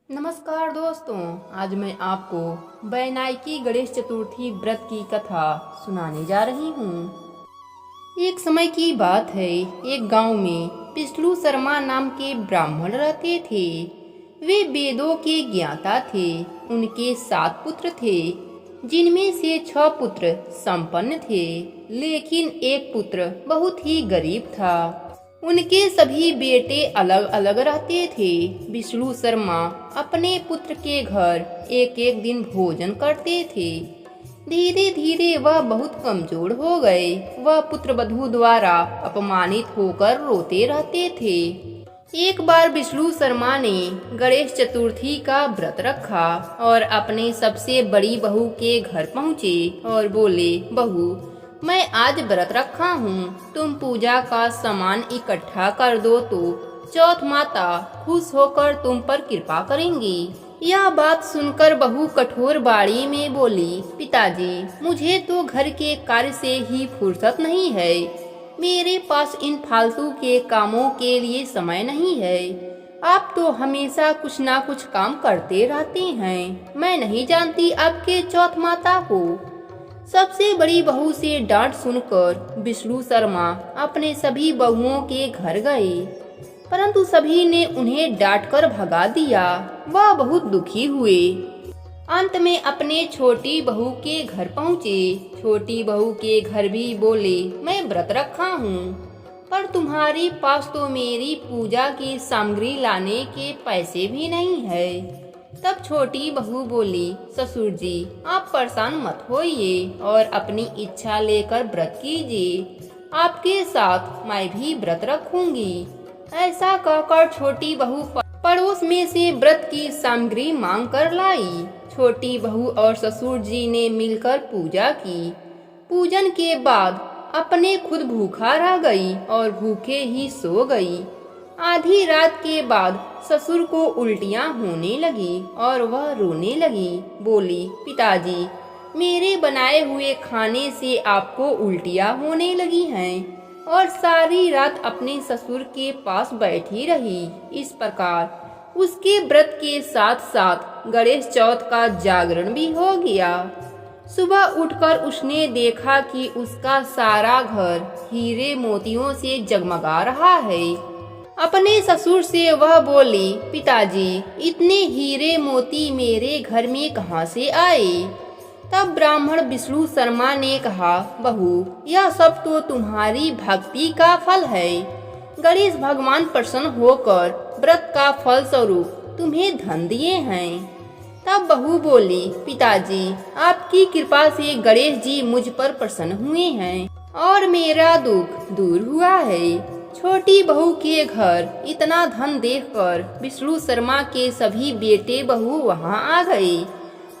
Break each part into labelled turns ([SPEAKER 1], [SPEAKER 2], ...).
[SPEAKER 1] नमस्कार दोस्तों, आज मैं आपको वैनायकी गणेश चतुर्थी व्रत की कथा सुनाने जा रही हूँ। एक समय की बात है, एक गांव में विष्णु शर्मा नाम के ब्राह्मण रहते थे। वे वेदों के ज्ञाता थे। उनके 7 पुत्र थे, जिनमें से 6 पुत्र संपन्न थे, लेकिन एक पुत्र बहुत ही गरीब था। उनके सभी बेटे अलग अलग रहते थे। विष्णु शर्मा अपने पुत्र के घर एक एक दिन भोजन करते थे। धीरे धीरे वह बहुत कमजोर हो गए। वह पुत्रवधू द्वारा अपमानित होकर रोते रहते थे। एक बार विष्णु शर्मा ने गणेश चतुर्थी का व्रत रखा और अपने सबसे बड़ी बहू के घर पहुँचे और बोले, बहू, मैं आज व्रत रखा हूँ, तुम पूजा का सामान इकट्ठा कर दो तो चौथ माता खुश होकर तुम पर कृपा करेंगी। यह बात सुनकर बहू कठोर बाड़ी में बोली, पिताजी, मुझे तो घर के कार्य से ही फुर्सत नहीं है। मेरे पास इन फालतू के कामों के लिए समय नहीं है। आप तो हमेशा कुछ ना कुछ काम करते रहते हैं। मैं नहीं जानती आपके चौथ माता को। सबसे बड़ी बहू से डांट सुनकर विष्णु शर्मा अपने सभी बहुओं के घर गए, परंतु सभी ने उन्हें डांट कर भगा दिया। वह बहुत दुखी हुए। अंत में अपने छोटी बहू के घर पहुँचे। छोटी बहू के घर भी बोले, मैं व्रत रखा हूँ, पर तुम्हारे पास तो मेरी पूजा की सामग्री लाने के पैसे भी नहीं है। तब छोटी बहू बोली, ससुर जी, आप परेशान मत होइए और अपनी इच्छा लेकर व्रत कीजिए। आपके साथ मैं भी व्रत रखूंगी। ऐसा कहकर छोटी बहू पड़ोस में से व्रत की सामग्री मांग कर लाई। छोटी बहू और ससुर जी ने मिलकर पूजा की। पूजन के बाद अपने खुद भूखा रह गई और भूखे ही सो गई। आधी रात के बाद ससुर को उल्टियां होने लगी और वह रोने लगी। बोली, पिताजी, मेरे बनाए हुए खाने से आपको उल्टियां होने लगी हैं। और सारी रात अपने ससुर के पास बैठी रही। इस प्रकार उसके व्रत के साथ साथ गणेश चौथ का जागरण भी हो गया। सुबह उठकर उसने देखा कि उसका सारा घर हीरे मोतियों से जगमगा रहा है। अपने ससुर से वह बोली, पिताजी, इतने हीरे मोती मेरे घर में कहाँ से आए? तब ब्राह्मण विष्णु शर्मा ने कहा, बहू, यह सब तो तुम्हारी भक्ति का फल है। गणेश भगवान प्रसन्न होकर व्रत का फल स्वरूप तुम्हें धन दिए हैं। तब बहू बोली, पिताजी, आपकी कृपा से गणेश जी मुझ पर प्रसन्न हुए हैं और मेरा दुख दूर हुआ है। छोटी बहू के घर इतना धन देखकर विष्णु शर्मा के सभी बेटे बहू वहां आ गए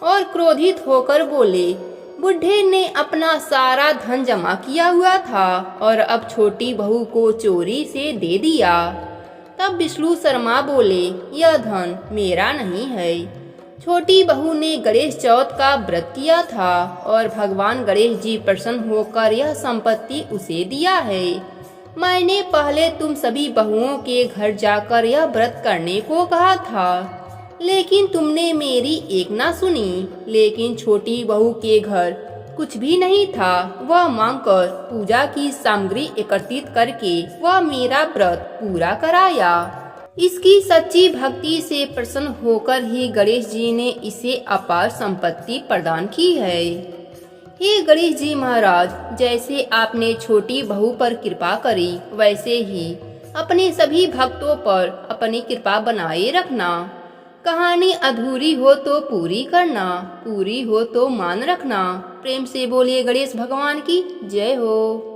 [SPEAKER 1] और क्रोधित होकर बोले, बुढ़े ने अपना सारा धन जमा किया हुआ था और अब छोटी बहू को चोरी से दे दिया। तब विष्णु शर्मा बोले, यह धन मेरा नहीं है। छोटी बहू ने गणेश चौथ का व्रत किया था और भगवान गणेश जी प्रसन्न होकर यह संपत्ति उसे दिया है। मैंने पहले तुम सभी बहुओं के घर जाकर यह व्रत करने को कहा था, लेकिन तुमने मेरी एक ना सुनी। लेकिन छोटी बहू के घर कुछ भी नहीं था। वह मांगकर पूजा की सामग्री एकत्रित करके वह मेरा व्रत पूरा कराया। इसकी सच्ची भक्ति से प्रसन्न होकर ही गणेश जी ने इसे अपार संपत्ति प्रदान की है। हे गणेश जी महाराज, जैसे आपने छोटी बहू पर कृपा करी, वैसे ही अपने सभी भक्तों पर अपनी कृपा बनाए रखना। कहानी अधूरी हो तो पूरी करना, पूरी हो तो मान रखना। प्रेम से बोलिए गणेश भगवान की जय हो।